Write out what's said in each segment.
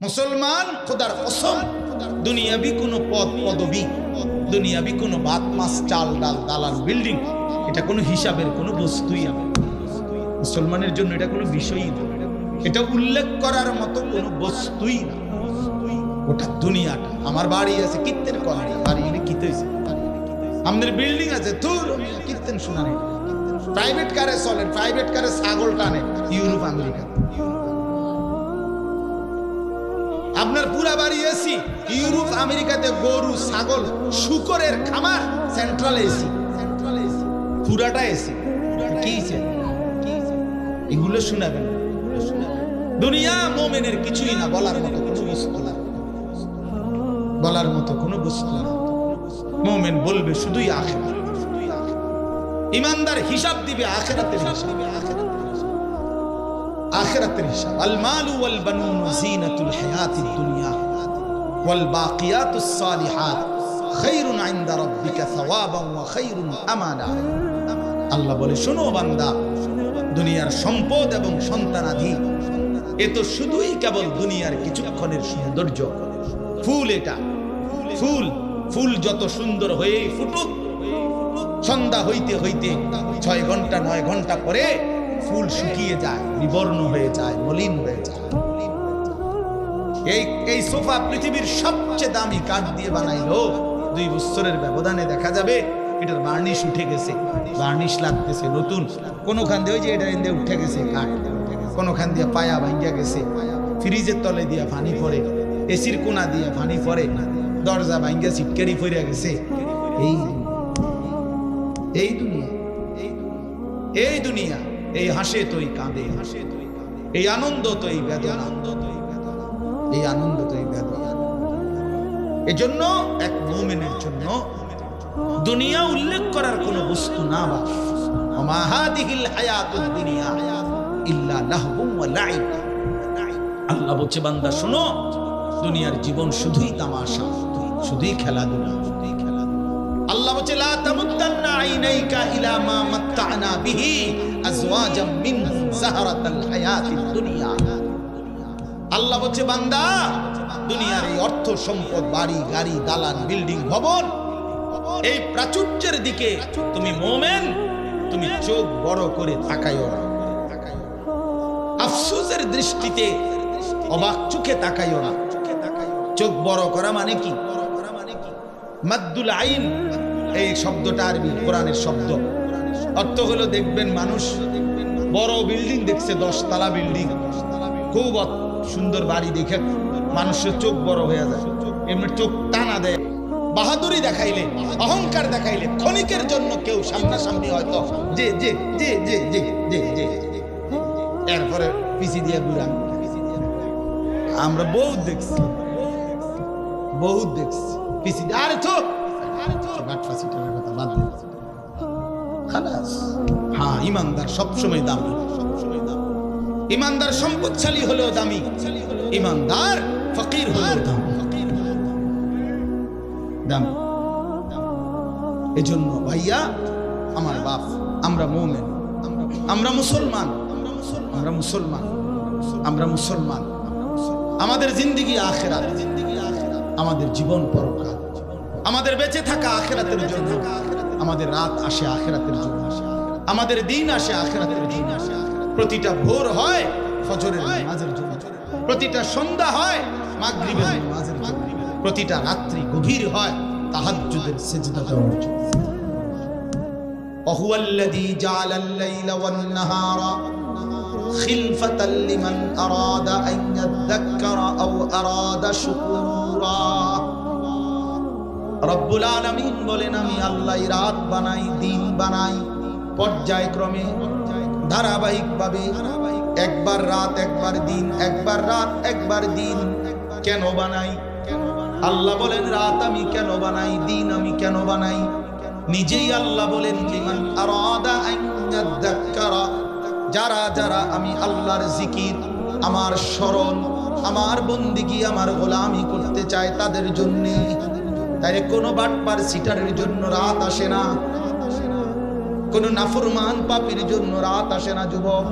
মুসলমান খোদার কসম দুনিয়াবি কোনো পদ পদবি, দুনিয়াবি কোনো ভাত মাছ চাল ডাল দালান বিল্ডিং, এটা কোনো হিসাবের কোনো বস্তুই না। মুসলমানের জন্য এটা কোনো বিষয়ই না, এটা উল্লেখ করার মতো কোনো বস্তুই না। ওটা দুনিয়াটা। আমার বাড়ি আছে কীর্তেন করার বাড়ি এনে কিতে হয়েছে, আমাদের বিল্ডিং আছে তোর কীর্তেন শোনার, প্রাইভেট কারে চলেন, প্রাইভেট কারে ছাগল টানে ইউরোপ আমেরিকা। আপনার পুরা বাড়ি এসি, ইউরোপ আমেরিকাতে গরু ছাগল শুকরের খামার, সেন্ট্রাল এসি, পুরাটা এসি। কি এগুলো শোনাবেন? দুনিয়া মোমেনের কিছুই না, বলার মতো কোনো বস্তু না, বলার মতো কোনো বস্তু না। মোমেন বলবে শুধুই আখিরাত। ইমানদার হিসাব দিবে আখিরাতের হিসাব, আখিরাতের হিসাব। আল মালু ওয়াল বানুন জিনাতুল হায়াতিদ দুনিয়া ওয়াল বাকিয়াতুস সালিহাত খায়রুন ইনদা রাব্বিকা সাওয়াবান ওয়া খায়রুন আমালা। আল্লাহ বলে, শোনো বান্দা, দুনিয়ার সম্পদ এবং সন্তানাদি এ তো শুধুই কেবল দুনিয়ার কিছুক্ষণের সৌন্দর্য। ফুল এটা, ফুল ফুল যত সুন্দর হয়ে ফুটুক, সন্ধ্যা হইতে হইতে 6 ঘন্টা 9 ঘন্টা পরে ফুল শুকিয়ে যায়, বিবর্ণ হয়ে যায়, মলিন হয়ে যায়। এই সোফা পৃথিবীর সবচেয়ে দামি কাঠ দিয়ে বানাইলো, 2 বছরের ব্যবধানে দেখা যাবে এটার বার্নিশ উঠে গেছে, বার্নিশ লাগতেছে নতুন। কোনখান দিয়ে ওই যে এটা এনে উঠে গেছে কাঠ, কোনখান দিয়ে পায়া ভাঙ্গিয়া গেছে, ফ্রিজের তলে দিয়া পানি পড়ে, এসির কোনা দিয়ে পানি পড়ে, দরজা ভাঙ্গিয়া ছিটকারি পড়ে গেছে। এই দুনিয়া, এই দুনিয়া, এই হাসে তোই কাঁদে, এই আনন্দ তোই বেদনা, এই আনন্দ তোই বেদনা। এজন্য এক মুমিনের জন্য দুনিয়া উল্লেখ করার কোনো বস্তু না। বাস ওমা হাদিহিল হায়াতুদ দুনিয়া ইল্লা লাহবুন ওয়া লাইব। আল্লাহ বলছে, বান্দা শোনো, দুনিয়ার জীবন শুধুই তামাশা, শুধুই খেলাধুলা। আল্লাহ বলছে, লা তামুদ্দান্না আইনাইকা ইলা মা মাত্তা'না বিহি আজওয়াজাম মিনহুম যাহরাতাল হায়াতিদ দুনিয়া। আল্লাহ বলছে, বান্দা, দুনিয়ার এই অর্থ সম্পদ, বাড়ি গাড়ি দালান বিল্ডিং ভবন, এই প্রাচুর্যের দিকে তুমি মোমেন, তুমি চোখ বড় করে তাকাইও না। আফসোসের দৃষ্টিতে অবাক চোখে তাকাইও না। চোখ বড় করা মানে কি? মাদ্দুল আইন, এই শব্দটা আরবি কোরআনের শব্দ। অর্থ হলো, দেখবেন মানুষ বড় বিল্ডিং দেখছে, 10 তলা বিল্ডিং, খুব সুন্দর বাড়ি দেখে মানুষের চোখ বড় হয়ে যায়, এমনি চোখ টানা দেয়। বাহাদুরি দেখাইলে, অহংকার দেখাইলে ক্ষণিকের জন্য কেউ সামনাসামনি হয়তো যে যে যে যে যে যে যে এরপরে পিছি দিয়ে ঘুরান। আমরা বহুত দেখছি, বহুত দেখছি পিছি। আরে চোখ বাটফাসিটার কথা বাদ দে, খালাস। হ্যাঁ, ইমানদার সবসময় দামি, ইমানদার সম্পদশালী হলেও দামি, ইমানদার ফকির হলেও দামি। এজন্য ভাইয়া আমার বাপ, আমরা মুমিন, আমরা মুসলমান, আমরা মুসলমান, আমরা মুসলমান। আমাদের জিন্দেগি আখিরাত, আমাদের জীবন পরকাল, আমাদের বেঁচে থাকা আখিরাতের জন্য, আমাদের রাত আসে আখিরাতের জন্য, আমাদের দিন আসে আখিরাতের জন্য। প্রতিটা ভোর হয় ফজরের নামাজের জন্য, প্রতিটা সন্ধ্যা হয় মাগরিবের নামাজের জন্য, প্রতিটা রাত্রি গভীর হয় তাহাজ্জুদের সিজদা দেওয়ার জন্য। ওয়াহুয়াল্লাযী জাআলাল লাইলা ওয়ান নাহারা খিলফাতাল লিমান আরাদা আন ইয়াযাক্কারা আও আরাদা শুকুরা। রব্বুল আলামিন বলেন, আমি আল্লাহ রাত বানাই, দিন বানাই, পর্যায়ক্রমে ধারাবাহিকভাবে, একবার রাত একবার দিন, একবার রাত একবার দিন। কেন বানাই? আল্লাহ বলেন, রাত আমি কেন বানাই, দিন আমি কেন বানাই? নিজেই আল্লাহ বলেন, লিমান আরাদা আন ইয়াযাক্কারা, যারা যারা আমি আল্লাহর জিকির, আমার স্মরণ, আমার বন্দিগি, আমার গোলামি করতে চায় তাদের জন্য। তাই কোনো বাটপার সিটারের জন্য রাত আসে না, কোনো নাফরমান পাপীর জন্য রাত আসে না। যুবক,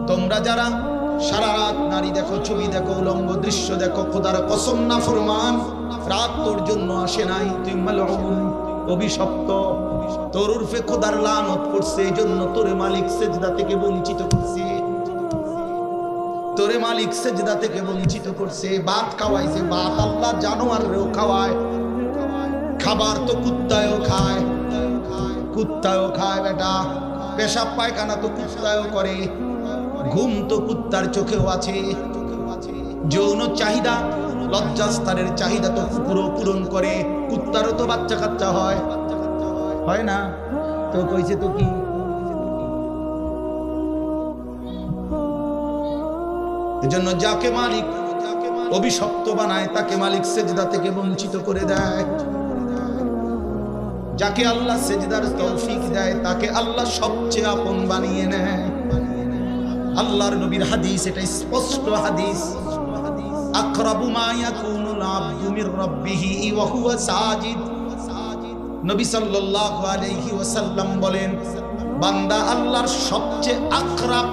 তোমরা যারা সারা রাত নারী দেখো, ছবি দেখো, উলঙ্গ দৃশ্য দেখো, খোদার কসম নাফরমান, রাত তোর জন্য আসে নাই, তুই মালউন, অভিশপ্ত, তোর উর্ফে খোদার লানত করছে, এই জন্য তোরে মালিক সেজদা থেকে বঞ্চিত করছে, তোরে মালিক সেজদা থেকে বঞ্চিত করছে। ভাত খাওয়াইছে, ভাত আল্লাহ জানোয়ারেও খাওয়ায়, খাবার তো কুত্তায়ও খায়, কুত্তায়ও খায় বেটা, পেশাব পায়খানা তো কুত্তায়ও করে, ঘুম তো কুত্তার চোখেও আছে, যৌন চাহিদা, লজ্জাস্থানের চাহিদা তো পুরো পূরণ করে, কুত্তারও তো বাচ্চা কাচ্চা হয়, হয় না? তো কইছে তো কি, এজন্য যাকে মালিক অভিশপ্ত বানায় তাকে মালিক সেজদা থেকে বঞ্চিত করে দেয়, যাকে আল্লাহ সেজদার তৌফিক দেয় তাকে আল্লাহ সবচেয়ে আপন বানিয়ে নেয়। আল্লাহর নবীর হাদিস, এটা স্পষ্ট হাদিস, আকরাবু মা ইয়াকুনুল আবদু মির রাব্বিহি ওয়া হুয়া সাজিদ, নবী সাল্লাল্লাহু আলাইহি ওয়াসাল্লাম বলেন, বান্দা আল্লাহর সবচেয়ে আকরাব,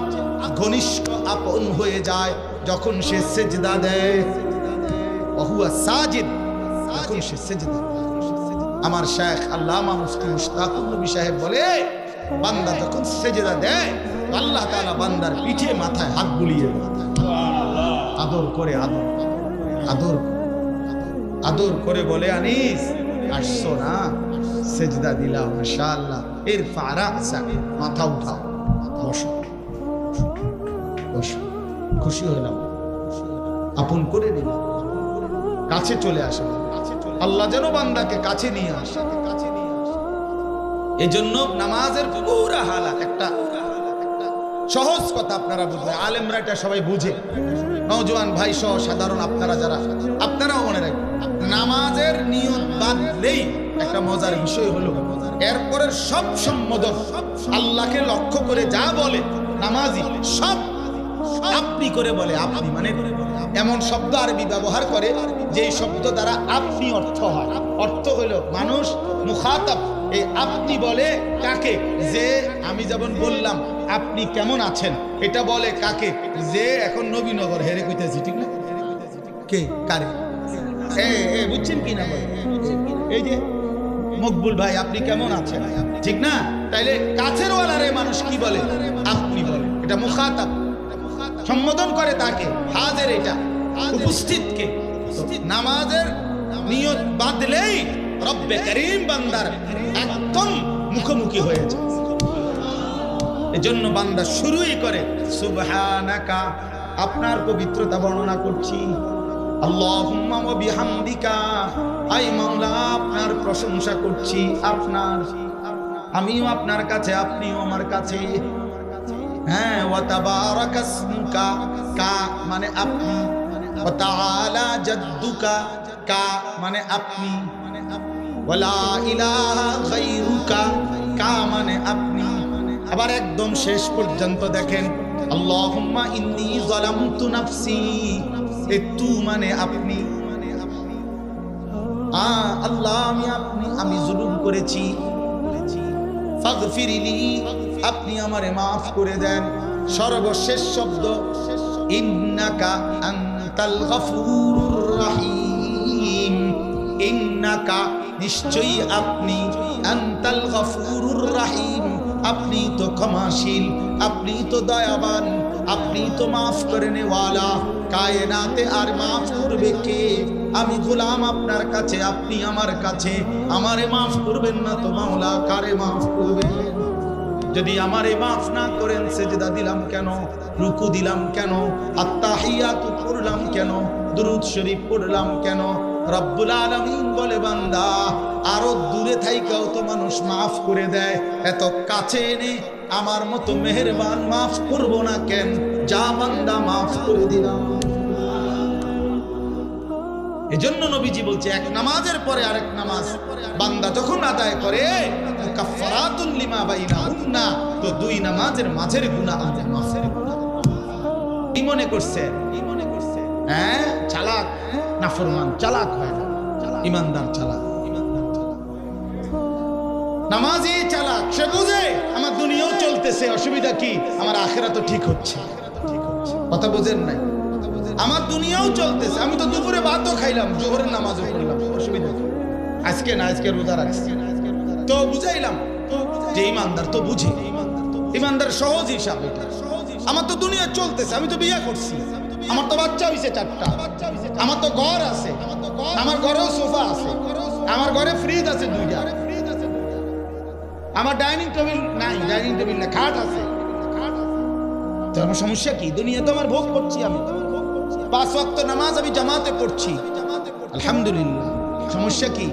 ঘনিষ্ঠ, আপন হয়ে যায় যখন সে সেজদা দেয়, ওয়া হুয়া সাজিদ, যখন সে সেজদা। আমার শেখ আল্লামা মুফতি মুশতাকুর নবী সাহেব বলে, বান্দা যখন সেজদা দেয় আল্লাহ তাআলা বান্দার পিঠে মাথায় হাত বুলিয়ে আদর করে, আদর আদর আদর করে বলে, আনিস আসছো না, সেজদা দিলাম, মাশাআল্লাহ, ইরফা রাসা, মাথা উঠাও, বসো বসো, খুশি হলাম, আপন করে দিলাম, কাছে চলে আসে, আল্লাহ যেন বান্দাকে কাছে নিয়ে আসে। এজন্য নামাজের পুরো হালাত, একটা সহজ কথা আপনারা বুঝবেন, আলেমরা এটা সবাই বুঝে, নওজোয়ান ভাই সহ সাধারণ আপনারা যারা, আপনারাও মনে রাখবেন, নামাজের নিয়ত বাদলেই একটা মজার বিষয় হলো, এরপরে সব সম্বোধন আল্লাহকে লক্ষ্য করে যা বলে নামাজি সব আপনি করে বলে। আপনি মানে এমন শব্দ আরবি ব্যবহার করে যে শব্দ দ্বারা আপনি অর্থ হয়, অর্থ হলো মানুষ মুখাতাব, এই আপনি বলে কাকে, যে আমি যেমন বললাম আপনি কেমন আছেন, এটা বলে কাকে, যে এখন নবীনগর হেরে কইতেছি, ঠিক না? কে কারে বুঝছেন কি না? বলে এই যে মকবুল ভাই আপনি কেমন আছেন, ঠিক না? তাইলে কাছের ওয়ালারে মানুষ কি বলে? আপনি বলে, এটা মুখাতাব, সম্বোধন করে তাকে, হাজের, এটা উপস্থিতকে। নামাজের নিয়ত বাদলেই রব্বে করিম বান্দার একদম মুখোমুখি হয়ে যায়। এজন্য বান্দা শুরুই করে সুবহানাকা, আপনার পবিত্রতা বর্ণনা করছি, আল্লাহুম্মা ওয়া বিহামদিকা, আই মাওলা আপনার প্রশংসা করছি, আপনার, আমিও আপনার কাছে, আপনিও আমার কাছে। হ্যাঁ, ওয়া তাবারাকা ইসমুকা, কা মানে আপনি, ওয়া তাআলা জাদ্দুকা, কা মানে আপনি, ওয়ালা ইলাহা গায়রুকা, কা মানে আপনি। আবার একদম শেষ পর্যন্ত দেখেন, আল্লাহুম্মা ইন্নী যালামতু নাফসি, এ তু মানে আপনি, আল্লাহ আমি জুলুম করেছি, ফাগফিরলি, আপনি আমারে মাফ করে দেন। সর্বশেষ শব্দ ইন্নাকা আনতাল গফুরুর রহিম, ইন্নাকা নিশ্চয়ই আপনি, আনতাল গফুরুর রহিম আপনি তো ক্ষমাশীল, আপনি তো দয়াবান, আপনি তো মাফ করে নেওয়ালা, কায়নাতে আর মাফ করবে কে? আমি গোলাম আপনার কাছে, আপনি আমার কাছে, আমারে মাফ করবেন না তো মাওলা কারে মাফ করবেন? যদি আমারে মাফ না করেন সেজদা দিলাম কেন, রুকু দিলাম কেন, আত্তাহিয়াতু পড়লাম কেন, দুরূদ শরীফ পড়লাম কেন? রব্বুল আলামিন বলে, বান্দা আরো দূরে থাইকাও তো মানুষ মাফ করে দেয়, এত কাছে এনে আমার মতো মেহেরবান মাফ করব না কেন? যা বান্দা মাফ করে দিলাম। এজন্য নবীজি বলছে, এক নামাজের পরে আরেক নামাজ বান্দা যখন আদায় করে, কাফফারাতুল লিমা বাইনাহুন্না, তো দুই নামাজের মাঝের গুনাহ আল্লাহ মাফ করে দেন। কি মনে করছে? হ্যাঁ, চালাক নাফরমান চালাক হয় না, ইমানদার চালাক। নামাজি চালাক, সে বুঝে আমার দুনিয়াও চলতেছে, অসুবিধা কি, আমার আখিরাতও ঠিক হচ্ছে। কথা বোঝেন নাই? আমার দুনিয়াও চলতেছে, আমি তো দুপুরে ভাতও খাইলাম, জোহরের নামাজও পড়লাম, অসুবিধা কি? আজকে না, আজকে রোজা রাখছি, তো বুঝাইলাম যে ইমানদার তো বুঝে, ইমানদার সহজ হিসাব এটা। আমার তো দুনিয়া চলতেছে, আমি তো বিয়ে করছি, আমার তো বাচ্চা হয়েছে 4টা, আমার তো ঘর আছে, আমার ঘরেও সোফা আছে, আমার ঘরে ফ্রিজ আছে 2টা, আমার ডাইনিং টেবিল নাই, ডাইনিং টেবিল না, খাট আছে। তো আমার সমস্যা কি? দুনিয়া তো আমার ভোগ করছি, আমি 5 ওয়াক্ত নামাজ আমি জামাতে পড়ছি, আলহামদুলিল্লাহ। সমস্যা কি?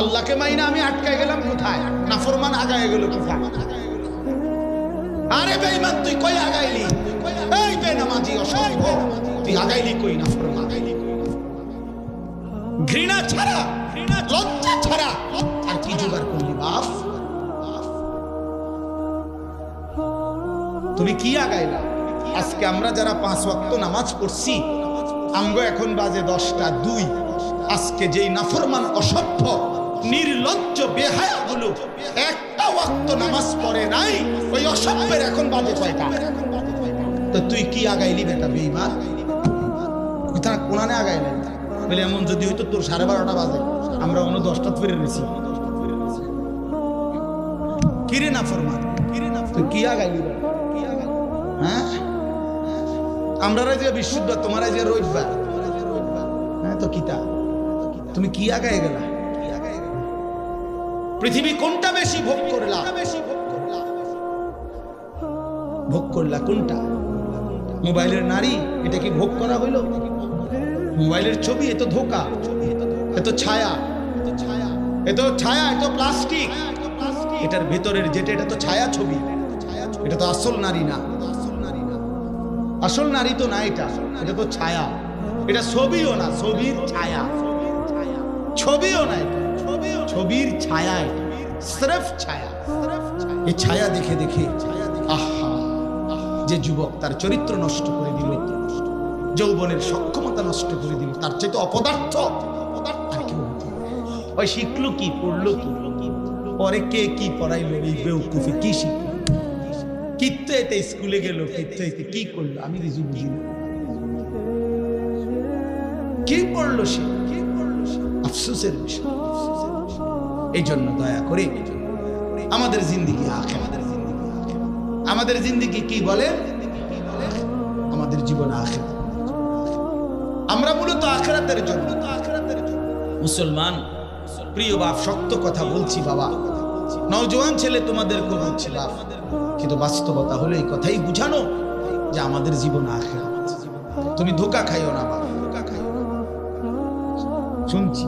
আল্লাহকে মাইনা আমি আটকায় গেলাম কোথায়? নাফরমান আগায় গেল কোথায়? আরে বেঈমান, তুই কই আগাইলি? এই বেনামাজি অসভ্য, তুই আগাইলি কই? নাফরমান ঘৃণা ছাড়া, লজ্জা ছাড়া আর কি জোগাড় করলি বাপ? তুমি কি আগাইলা? আজকে আমরা যারা 5 ওয়াক্ত নামাজ পড়ছি, আমগো এখন বাজে 10টা 2। আজকে যেই নাফরমান অসভ্য নির্লজ্জ বেহায়াগুলো একটা ওয়াক্ত নামাজ পড়ে নাই, ওই অসভ্যের এখন বাজে কয়টা? তো তুই কি আগাইলি বেটা বেঈমান? তারা কোরআনে আগাইলেন বলে এমন যদি হইতো তোর 12:30 বাজে, আমরা অন্য 10টা ফিরে রয়েছি। কিরে নাফরমান, তুই কি আগাইলি? হ্যাঁ, আমরা যে বিশুদ্ধ, তোমার যে রোজবার, হ্যাঁ তো কিতা? তুমি কি আগায় গেলা? পৃথিবী কোনটা বেশি ভোগ করলা? ভোগ করলা কোনটা? মোবাইলের নারী, এটা কি ভোগ করা হইল? মোবাইলের ছবি, এ তো ধোঁকা, এ তো ছায়া, এ তো ছায়া, এ তো প্লাস্টিক। এটার ভেতরের যেটা, এটা তো ছায়া ছবি, এটা তো আসল নারী না। আসল নারী তো না, এটা এটা তো ছায়া, এটা ছবিও না, ছবির ছায়া। ছবিও না, এটা ছবির ছায়া, এটা স্রেফ ছায়া। এই ছায়া দেখে দেখে আহা, যে যুবক তার চরিত্র নষ্ট করে দিল, যৌবনের সক্ষমতা নষ্ট করে দিল, তার চাইতে অপদার্থ আর কেউ হতে পারে? ওই শিখলো কি, পড়লো কি, পরে কে কি পড়াইলো? এই বেউকুফি কি শিখলো? কিত্তে এতে স্কুলে গেল, কিত্তে এতে কি করলো? আমি কিছু বুঝি না। কি পড়লো সে? আফসোসের বিষয়। এই জন্য দয়া করে আমাদের জিন্দিগি আখিরাত, আমাদের জিন্দিগি কি বলে? আমাদের জীবন আখিরাত। আমরা মূলত আখিরাতের জন্য মুসলমান। প্রিয় বাপ, শক্ত কথা বলছি বাবা, নওজোয়ান ছেলে তোমাদেরকে বলছি বাপ, কিন্তু বাস্তবতা হলো এই কথাই বুঝানো যে আমাদের জীবন আখিরাত। তুমি ধোঁকা খাইও না বাপ, ধোঁকা খাইও না। শুনছি